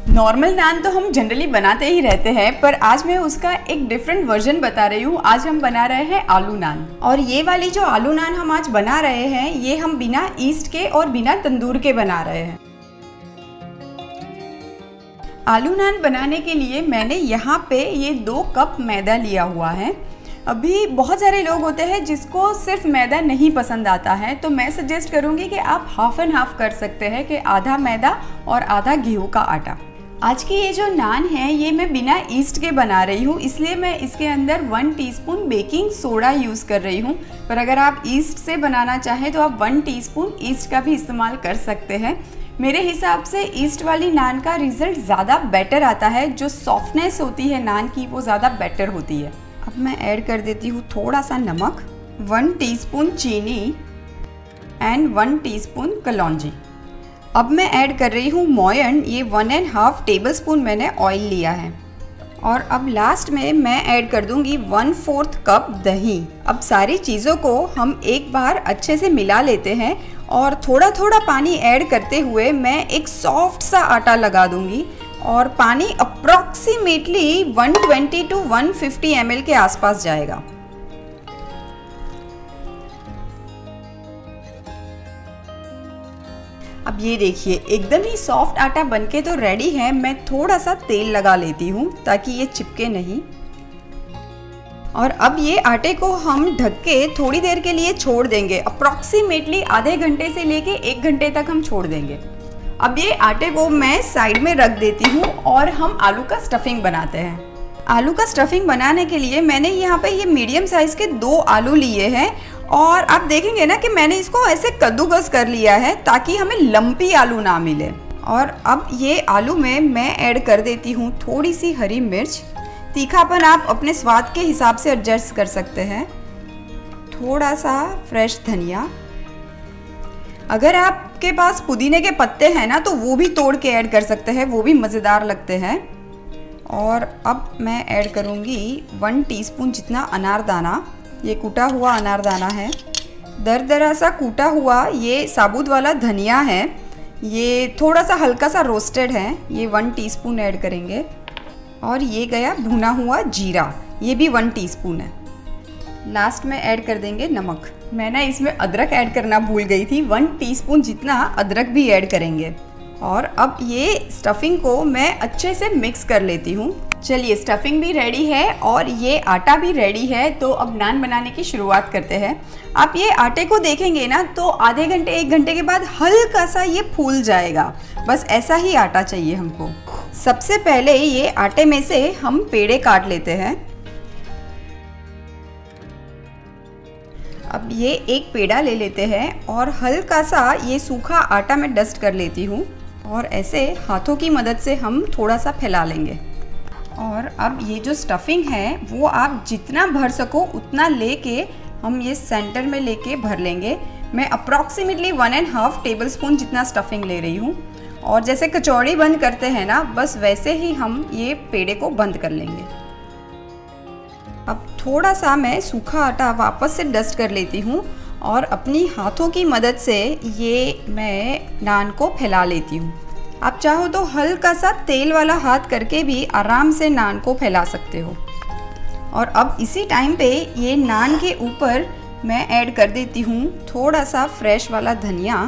Normal नान तो हम generally बनाते ही रहते हैं, पर आज मैं उसका एक डिफरेंट वर्जन बता रही हूँ। आज हम बना रहे हैं आलू नान। और ये वाली जो आलू नान हम आज बना रहे हैं, ये हम बिना ईस्ट के और बिना तंदूर के बना रहे हैं। आलू नान बनाने के लिए मैंने यहाँ पे ये 2 कप मैदा लिया हुआ है। अभी बहुत सारे लोग होते हैं जिसको सिर्फ मैदा नहीं पसंद आता है, तो मैं सजेस्ट करूँगी कि आप हाफ एंड हाफ कर सकते हैं कि आधा मैदा और आधा गेहूँ का आटा। आज की ये जो नान है ये मैं बिना ईस्ट के बना रही हूँ, इसलिए मैं इसके अंदर 1 टीस्पून बेकिंग सोडा यूज़ कर रही हूँ। पर अगर आप ईस्ट से बनाना चाहें तो आप 1 टीस्पून ईस्ट का भी इस्तेमाल कर सकते हैं। मेरे हिसाब से ईस्ट वाली नान का रिज़ल्ट ज़्यादा बेटर आता है, जो सॉफ्टनेस होती है नान की वो ज़्यादा बेटर होती है। अब मैं ऐड कर देती हूँ थोड़ा सा नमक, 1 टीस्पून चीनी एंड 1 टीस्पून कलौंजी। अब मैं ऐड कर रही हूँ मोयन, ये 1.5 टेबलस्पून मैंने ऑयल लिया है। और अब लास्ट में मैं ऐड कर दूँगी 1/4 कप दही। अब सारी चीज़ों को हम एक बार अच्छे से मिला लेते हैं और थोड़ा थोड़ा पानी ऐड करते हुए मैं एक सॉफ्ट सा आटा लगा दूँगी। और पानी अप्रॉक्सीमेटली 120 टू 150 ml के आसपास जाएगा। अब ये देखिए एकदम ही सॉफ्ट आटा बनके तो रेडी है। मैं थोड़ा सा तेल लगा लेती हूँ ताकि ये चिपके नहीं। और अब ये आटे को हम ढक के थोड़ी देर के लिए छोड़ देंगे। अप्रॉक्सीमेटली आधे घंटे से लेके 1 घंटे तक हम छोड़ देंगे। अब ये आटे को मैं साइड में रख देती हूँ और हम आलू का स्टफिंग बनाते हैं। आलू का स्टफिंग बनाने के लिए मैंने यहाँ पे ये मीडियम साइज़ के 2 आलू लिए हैं। और आप देखेंगे ना कि मैंने इसको ऐसे कद्दूकस कर लिया है ताकि हमें लंपी आलू ना मिले। और अब ये आलू में मैं ऐड कर देती हूँ थोड़ी सी हरी मिर्च। तीखापन आप अपने स्वाद के हिसाब से एडजस्ट कर सकते हैं। थोड़ा सा फ्रेश धनिया, अगर आपके पास पुदीने के पत्ते हैं ना तो वो भी तोड़ के ऐड कर सकते हैं, वो भी मज़ेदार लगते हैं। और अब मैं ऐड करूँगी 1 टीस्पून जितना अनारदाना। ये कूटा हुआ अनारदाना है, दरदरा सा कूटा हुआ ये साबुत वाला धनिया है। ये थोड़ा सा हल्का सा रोस्टेड है, ये 1 टीस्पून ऐड करेंगे। और ये गया भुना हुआ जीरा, ये भी 1 टीस्पून है। लास्ट में ऐड कर देंगे नमक। मैं ना इसमें अदरक ऐड करना भूल गई थी, 1 टीस्पून जितना अदरक भी ऐड करेंगे। और अब ये स्टफिंग को मैं अच्छे से मिक्स कर लेती हूँ। चलिए स्टफिंग भी रेडी है और ये आटा भी रेडी है, तो अब नान बनाने की शुरुआत करते हैं। आप ये आटे को देखेंगे ना तो आधे घंटे 1 घंटे के बाद हल्का सा ये फूल जाएगा। बस ऐसा ही आटा चाहिए हमको। सबसे पहले ये आटे में से हम पेड़े काट लेते हैं। अब ये एक पेड़ा ले लेते हैं और हल्का सा ये सूखा आटा मैं डस्ट कर लेती हूँ। और ऐसे हाथों की मदद से हम थोड़ा सा फैला लेंगे। और अब ये जो स्टफिंग है वो आप जितना भर सको उतना लेके हम ये सेंटर में लेके भर लेंगे। मैं अप्रॉक्सीमेटली 1.5 टेबलस्पून जितना स्टफिंग ले रही हूँ। और जैसे कचौड़ी बंद करते हैं ना, बस वैसे ही हम ये पेड़े को बंद कर लेंगे। अब थोड़ा सा मैं सूखा आटा वापस से डस्ट कर लेती हूँ और अपनी हाथों की मदद से ये मैं नान को फैला लेती हूँ। आप चाहो तो हल्का सा तेल वाला हाथ करके भी आराम से नान को फैला सकते हो। और अब इसी टाइम पे ये नान के ऊपर मैं ऐड कर देती हूँ थोड़ा सा फ्रेश वाला धनिया।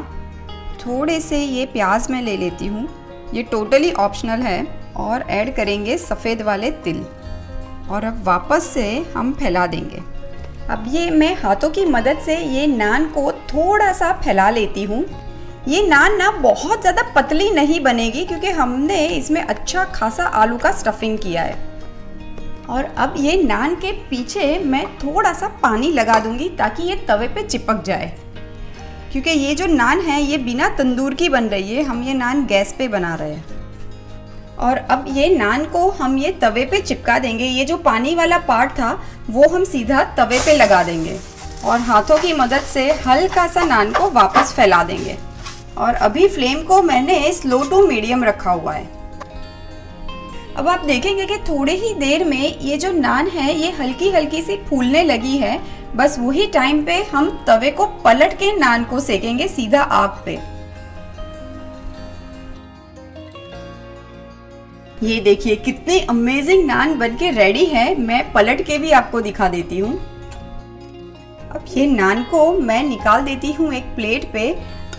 थोड़े से ये प्याज मैं ले लेती हूँ, ये टोटली ऑप्शनल है। और ऐड करेंगे सफ़ेद वाले तिल। और अब वापस से हम फैला देंगे। अब ये मैं हाथों की मदद से ये नान को थोड़ा सा फैला लेती हूँ। ये नान ना बहुत ज़्यादा पतली नहीं बनेगी क्योंकि हमने इसमें अच्छा खासा आलू का स्टफिंग किया है। और अब ये नान के पीछे मैं थोड़ा सा पानी लगा दूँगी ताकि ये तवे पे चिपक जाए, क्योंकि ये जो नान है ये बिना तंदूर की बन रही है, हम ये नान गैस पे बना रहे हैं। और अब ये नान को हम ये तवे पे चिपका देंगे। ये जो पानी वाला पार्ट था वो हम सीधा तवे पे लगा देंगे और हाथों की मदद से हल्का सा नान को वापस फैला देंगे। और अभी फ्लेम को मैंने स्लो टू मीडियम रखा हुआ है। अब आप देखेंगे कि थोड़े ही देर में ये जो नान है ये हल्की हल्की सी फूलने लगी है। बस वही टाइम पे हम तवे को पलट के नान को सेकेंगे सीधा आग पे। ये देखिए कितनी अमेजिंग नान बनके रेडी है। मैं पलट के भी आपको दिखा देती हूँ। अब ये नान को मैं निकाल देती हूँ एक प्लेट पे,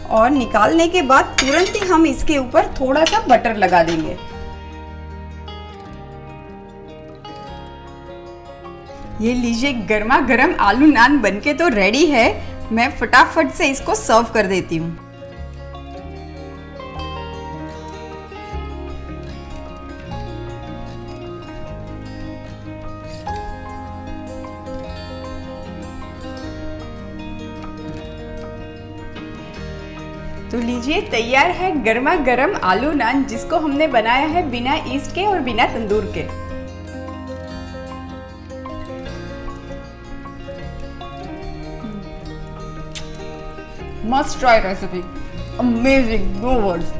और निकालने के बाद तुरंत ही हम इसके ऊपर थोड़ा सा बटर लगा देंगे। ये लीजिए गर्मा गर्म आलू नान बनके तो रेडी है। मैं फटाफट से इसको सर्व कर देती हूँ। तो लीजिए तैयार है गर्मा गर्म आलू नान, जिसको हमने बनाया है बिना ईस्ट के और बिना तंदूर के। Must try recipe, amazing, no words.